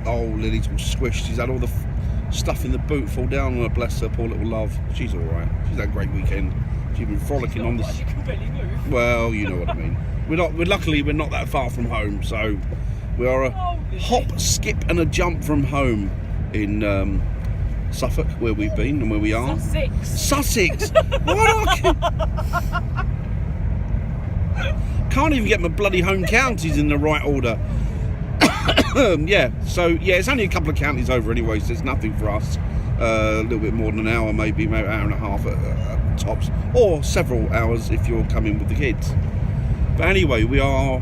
Lily's all squished. She's had all the stuff in the boot fall down on her. Bless her, poor little love. She's all right. She's had a great weekend. She's been frolicking on this. You can barely move. Well, you know what I mean. Luckily, we're not that far from home, so we are a hop, skip, and a jump from home in Suffolk, where we've been and where we are. Sussex. Can't even get my bloody home counties in the right order. It's only a couple of counties over anyway, so it's nothing for us. A little bit more than an hour, maybe an hour and a half at tops, or several hours if you're coming with the kids. But anyway, we are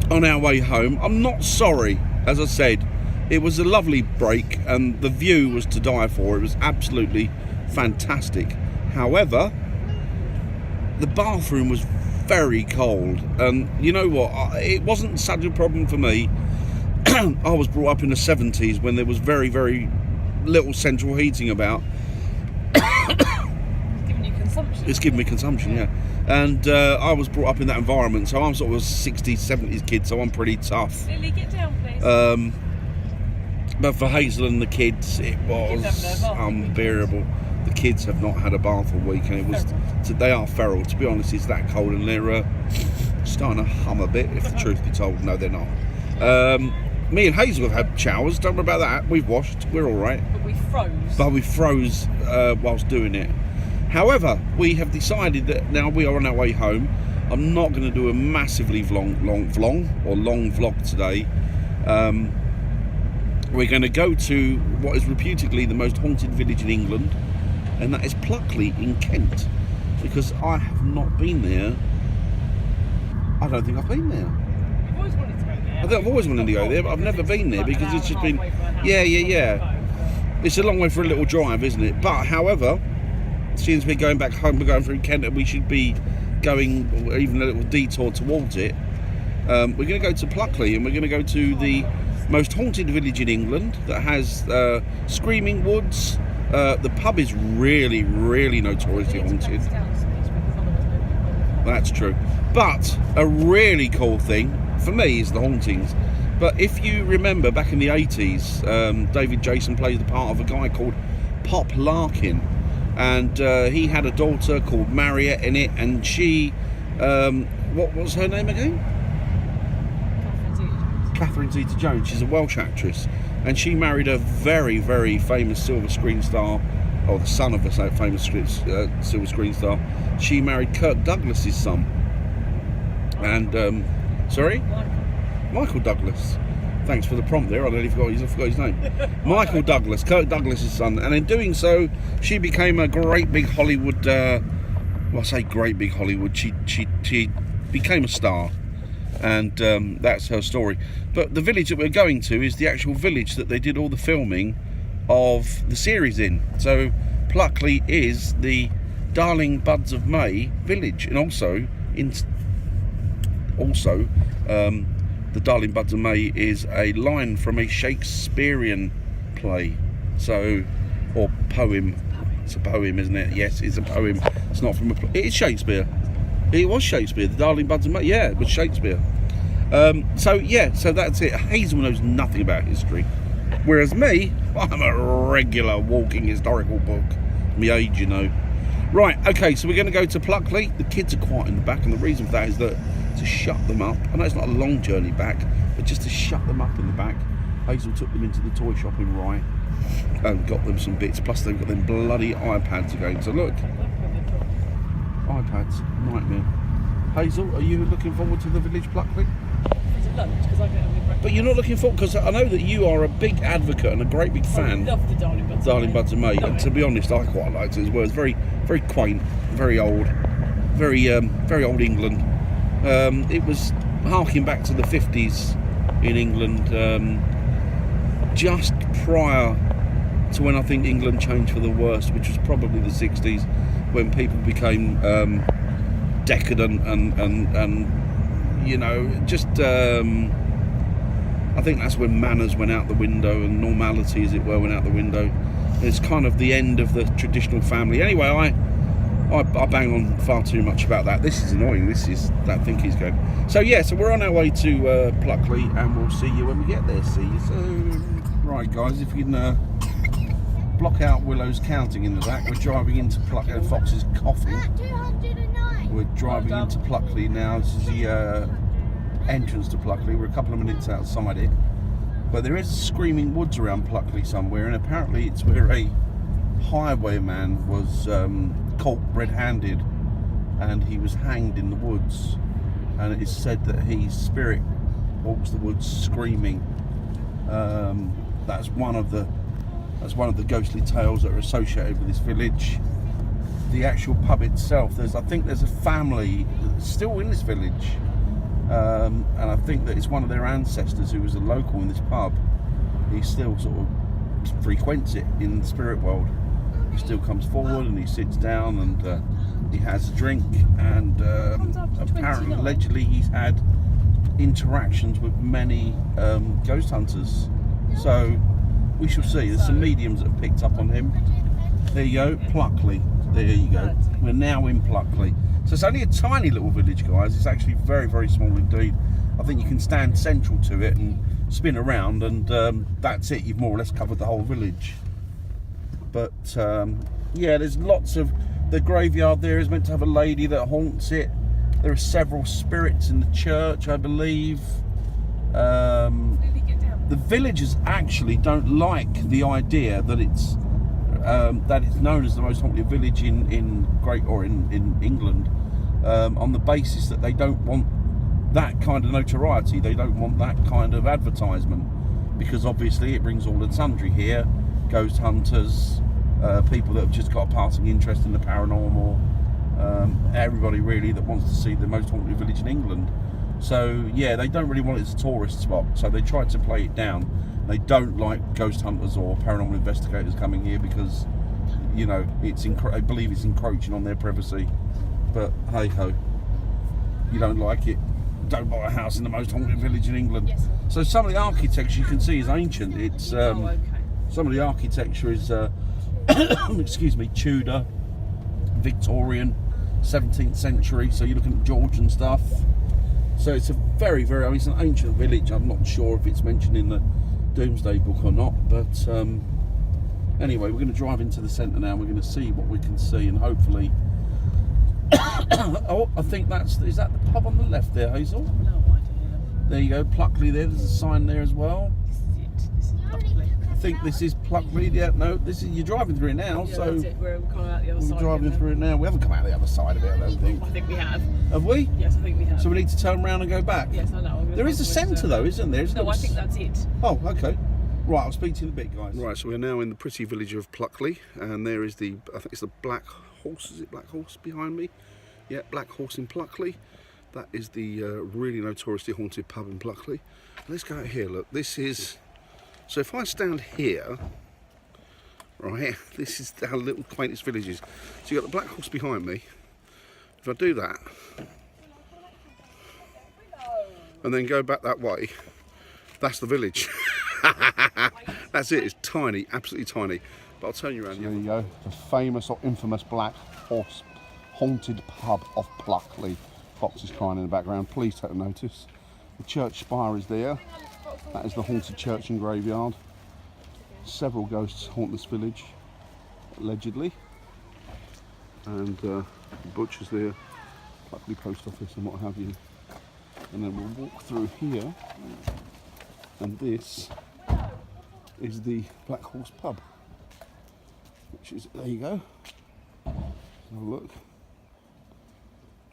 on our way home. I'm not sorry, as I said. It was a lovely break, and the view was to die for. It was absolutely fantastic. However, the bathroom was very cold, and you know what? It wasn't such a problem for me. I was brought up in the 70s when there was very, very little central heating about. It's giving you consumption. It's giving me consumption, yeah. And I was brought up in that environment, so I'm sort of a 60s, 70s kid, so I'm pretty tough. Lily, get down, please. But for Hazel and the kids, it was unbearable. The kids have not had a bath all week, and they are feral. To be honest, it's that cold, and they're starting to hum a bit, if the truth be told. No, they're not. Me and Hazel have had showers, don't worry about that. We've washed, we're all right. But we froze whilst doing it. However, we have decided that now we are on our way home. I'm not going to do a massively long vlog today. We're going to go to what is reputedly the most haunted village in England, and that is Pluckley in Kent, because I have not been there. I don't think I've been there. You've always wanted to go there. I think I've always wanted to go there, but I've never been there because it's just been... Yeah. It's a long way for a little drive, isn't it? But, however, since we're going back home, we're going through Kent, and we should be going even a little detour towards it. We're going to go to Pluckley, and we're going to go to the most haunted village in England that has screaming woods. The pub is really, really notoriously haunted. That's true. But a really cool thing for me is the hauntings. But if you remember back in the 80s, David Jason played the part of a guy called Pop Larkin, and he had a daughter called Marriott in it, and she, what was her name again? Catherine Zeta-Jones. She's a Welsh actress, and she married a very, very famous silver screen star, or the son of a famous silver screen star. She married Kirk Douglas's son, and Michael Douglas. Thanks for the prompt there. I nearly forgot his name. Michael Douglas, Kirk Douglas's son, and in doing so, she became a great big Hollywood. Well, I say great big Hollywood. She became a star. And that's her story. But the village that we're going to is the actual village that they did all the filming of the series in. So Pluckley is the Darling Buds of May village, and also the Darling Buds of May is a line from a Shakespearean play, or poem. It's a poem, isn't it? Yes, it's a poem. It's not from it is Shakespeare. It was Shakespeare, the Darling Buds of May. Yeah, it was Shakespeare. So that's it. Hazel knows nothing about history, whereas me, I'm a regular walking historical book. My age, you know. Right, okay, so we're going to go to Pluckley. The kids are quiet in the back, and the reason for that is that to shut them up. I know it's not a long journey back, but just to shut them up in the back. Hazel took them into the toy shop in Rye and got them some bits, plus they've got them bloody iPads again. So look, iPads, nightmare. Hazel, are you looking forward to the village Pluckley? Is it lunch? Because I don't have any breakfast. But you're not looking forward, because I know that you are a big advocate and a great big fan. I love the Darling Buds of May. And to be honest, I quite liked it as well. It's very, very quaint, very old, very old England. It was harking back to the 50s in England, just prior to when I think England changed for the worst, which was probably the 60s, when people became decadent and you know, just I think that's when manners went out the window and normality, as it were, went out the window. It's kind of the end of the traditional family. Anyway, I bang on far too much about that. This is annoying. That thing keeps going. So yeah, so we're on our way to Pluckley, and we'll see you when we get there. See you soon. Right, guys, if you can block out Willow's counting in the back, we're driving into Pluckley. And Fox is coughing. 209. We're driving into Pluckley now. This is the entrance to Pluckley. We're a couple of minutes outside it, but there is screaming woods around Pluckley somewhere, and apparently it's where a highwayman was caught red-handed, and he was hanged in the woods, and it is said that his spirit walks the woods screaming. That's one of the ghostly tales that are associated with this village. The actual pub itself, I think there's a family still in this village, and I think that it's one of their ancestors who was a local in this pub. He still sort of frequents it in the spirit world. He still comes forward and he sits down and he has a drink, and apparently, allegedly, he's had interactions with many ghost hunters. So we shall see. There's some mediums that have picked up on him. There you go, Pluckley. There you go. We're now in Pluckley. So it's only a tiny little village, guys. It's actually very, very small indeed. I think you can stand central to it and spin around, and that's it. You've more or less covered the whole village. But yeah, there's lots of... The graveyard there is meant to have a lady that haunts it. There are several spirits in the church, I believe. The villagers actually don't like the idea that it's known as the most haunted village in England, on the basis that they don't want that kind of notoriety. They don't want that kind of advertisement, because obviously it brings all and sundry here. Ghost hunters, people that have just got a passing interest in the paranormal, everybody really that wants to see the most haunted village in England. So yeah, they don't really want it as a tourist spot, so they try to play it down. They don't like ghost hunters or paranormal investigators coming here because, you know, I believe it's encroaching on their privacy. But hey ho, you don't like it, don't buy a house in the most haunted village in England. Yes, so some of the architecture you can see is ancient. It's okay. Some of the architecture is, excuse me, Tudor, Victorian, 17th century. So you're looking at Georgian stuff. So it's a very, very, I mean, it's an ancient village. I'm not sure if it's mentioned in the Doomsday Book or not. But anyway, we're going to drive into the centre now. We're going to see what we can see, and hopefully... Oh, I think is that the pub on the left there, Hazel? No idea. There you go, Pluckley there. There's a sign there as well. This is it. This is Pluckley. I think this is Pluckley. Yeah, no, you're driving through it now. Yeah, so that's it. We're coming out the other side. we're driving through it now. We haven't come out the other side of it, I don't think. I think we have. Have we? Yes, I think we have. So we need to turn around and go back. Yes, I know. There is a centre though, isn't there? No, I think that's it. Oh, okay. Right, I'll speak to you in a bit, guys. Right, so we're now in the pretty village of Pluckley, and there is I think it's the Black Horse. Is it Black Horse behind me? Yeah, Black Horse in Pluckley. That is the really notoriously haunted pub in Pluckley. Let's go out here. Look, this is... So if I stand here, right, this is how little quaintest village is. So you've got the Black Horse behind me. If I do that, and then go back that way, that's the village. That's it. It's tiny, absolutely tiny. But I'll turn you around. There you go, the famous or infamous Black Horse haunted pub of Pluckley. Fox is crying in the background. Please take notice. The church spire is there. That is the haunted church and graveyard. Several ghosts haunt this village, allegedly. And the butcher's there, Pluckley post office and what have you. And then we'll walk through here, and this is the Black Horse pub, which is, there you go. Have a look.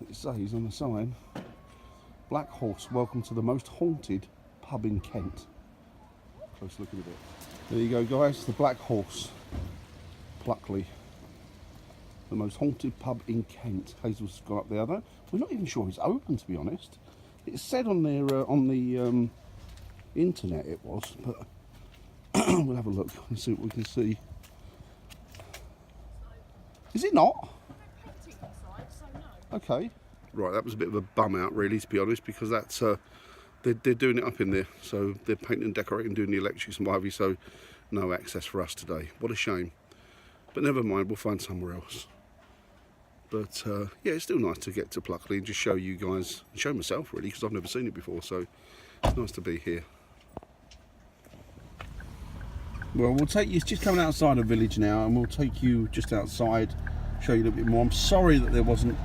It says on the sign, Black Horse, welcome to the most haunted pub in Kent. Close look at it. There you go, guys, the Black Horse, Pluckley. The most haunted pub in Kent. Hazel's gone up there though. We're not even sure it's open, to be honest. It said on there on the internet it was, but we'll have a look and see what we can see. Is it not? Okay. Right, that was a bit of a bum out, really, to be honest, because that's they're doing it up in there, so they're painting and decorating, doing the electrics and what have you. So no access for us today. What a shame. But never mind, we'll find somewhere else. But yeah, it's still nice to get to Pluckley and just show you guys, show myself really, because I've never seen it before. So it's nice to be here. Well, we'll take you, it's just coming outside of village now, and we'll take you just outside, show you a little bit more. I'm sorry that there wasn't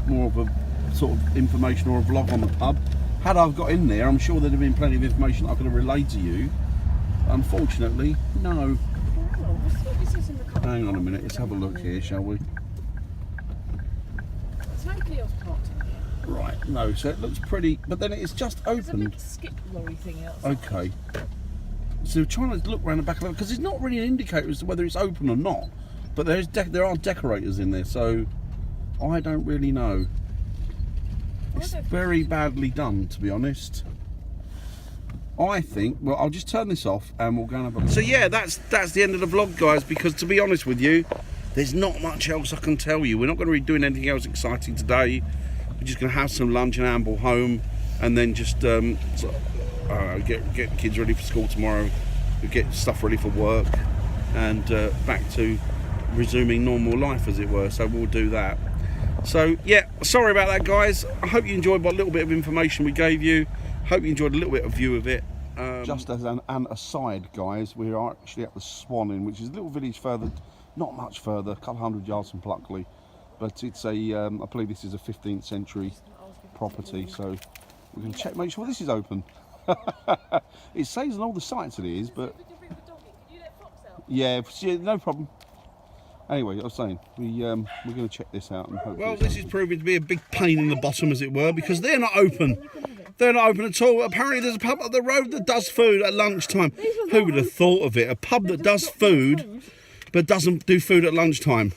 more of a sort of information or a vlog on the pub. Had I got in there, I'm sure there'd have been plenty of information I could have relayed to you. Unfortunately, no. Hang on a minute, let's have a look here, shall we? There's nobody else parked in here. Right, no, so it looks pretty, but then it's just There's a opened. big skip lorry thing outside. Okay. So we're trying to look around the back of it, because it's not really an indicator as to whether it's open or not. But there are decorators in there, so I don't really know. It's very badly done, to be honest. I think, well, I'll just turn this off and we'll go and have a look. So yeah, that's the end of the vlog, guys, because to be honest with you, there's not much else I can tell you. We're not going to be doing anything else exciting today. We're just going to have some lunch and amble home, and then just get the kids ready for school tomorrow, get stuff ready for work, and back to resuming normal life, as it were. So we'll do that. So yeah, sorry about that, guys. I hope you enjoyed what little bit of information we gave you. Hope you enjoyed a little bit of view of it. Just as an aside, guys, we are actually at the Swan Inn, which is a little village further, not much further, a couple hundred yards from Pluckley. But it's a, I believe this is a 15th century property, so we're going to check, make sure this is open. It says on all the sites it is, but yeah, no problem. Anyway, I was saying, we're going to check this out. And hopefully well, this is proving to be a big pain in the bottom, as it were, because they're not open. They're not open at all. Apparently there's a pub up the road that does food at lunchtime. Who would have thought of it? A pub that does food, but doesn't do food at lunchtime.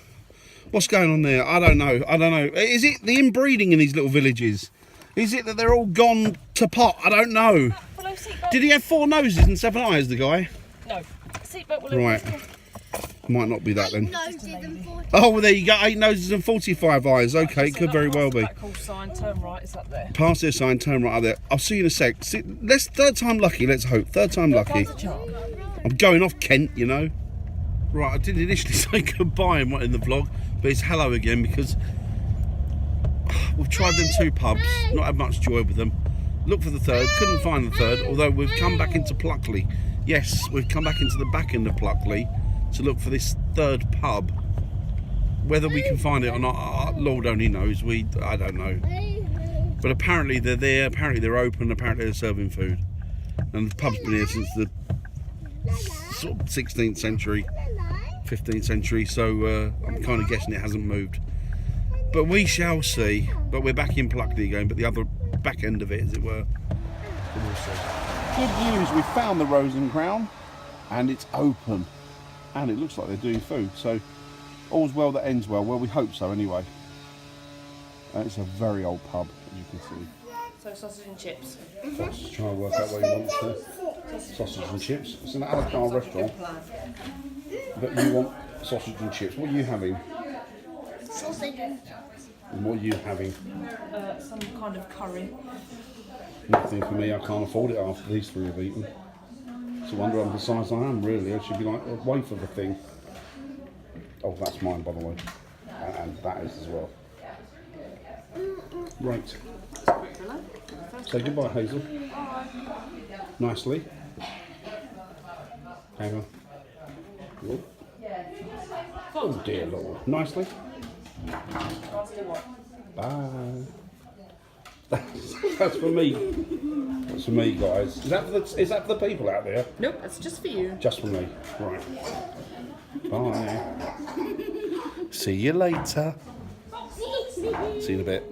What's going on there? I don't know. I don't know. Is it the inbreeding in these little villages? Is it that they're all gone to pot? I don't know. Did he have 4 noses and 7 eyes, the guy? No. Seatbelt will right. Might not be that then. Oh, well, there you go. 8 noses and 45 eyes. Okay, it could very well be. Sign, turn right, it's up there. Past their sign, turn right up there. I'll see you in a sec. Let's third time lucky. Let's hope. Third time lucky. I'm going off Kent, you know. Right, I did initially say goodbye in the vlog, but it's hello again, because we've tried them 2 pubs, not had much joy with them. Looked for the third, couldn't find the third, although we've come back into Pluckley. Yes, we've come back into the back end of Pluckley to look for this 3rd pub. Whether we can find it or not, Lord only knows. I don't know. But apparently they're there, apparently they're open, apparently they're serving food. And the pub's been here since the sort of 16th century, 15th century, so I'm kind of guessing it hasn't moved. But we shall see. But we're back in Pluckley again, but the other back end of it, as it were. We'll see. Good news, we found the Rose and Crown, and it's open. And it looks like they're doing food, so all's well that ends well. Well, we hope so anyway. It's a very old pub, as you can see. So sausage and chips. Let's try and work out where you want to. Sausage and chips. It's an a la carte restaurant. But you want sausage and chips. What are you having? Sausage. And what are you having? Some kind of curry. Nothing for me. I can't afford it after these 3 have eaten. It's a wonder I'm the size I am, really. I should be like a waif of a thing. Oh, that's mine, by the way. And that is as well. Right. Say goodbye, Hazel. Bye. Nicely. Hang on. Oh. Oh dear Lord. Nicely. Bye. That's for me. That's for me, guys. Is that for the people out there? Nope, that's just for you. Just for me. Right. Bye. See you later. See you in a bit.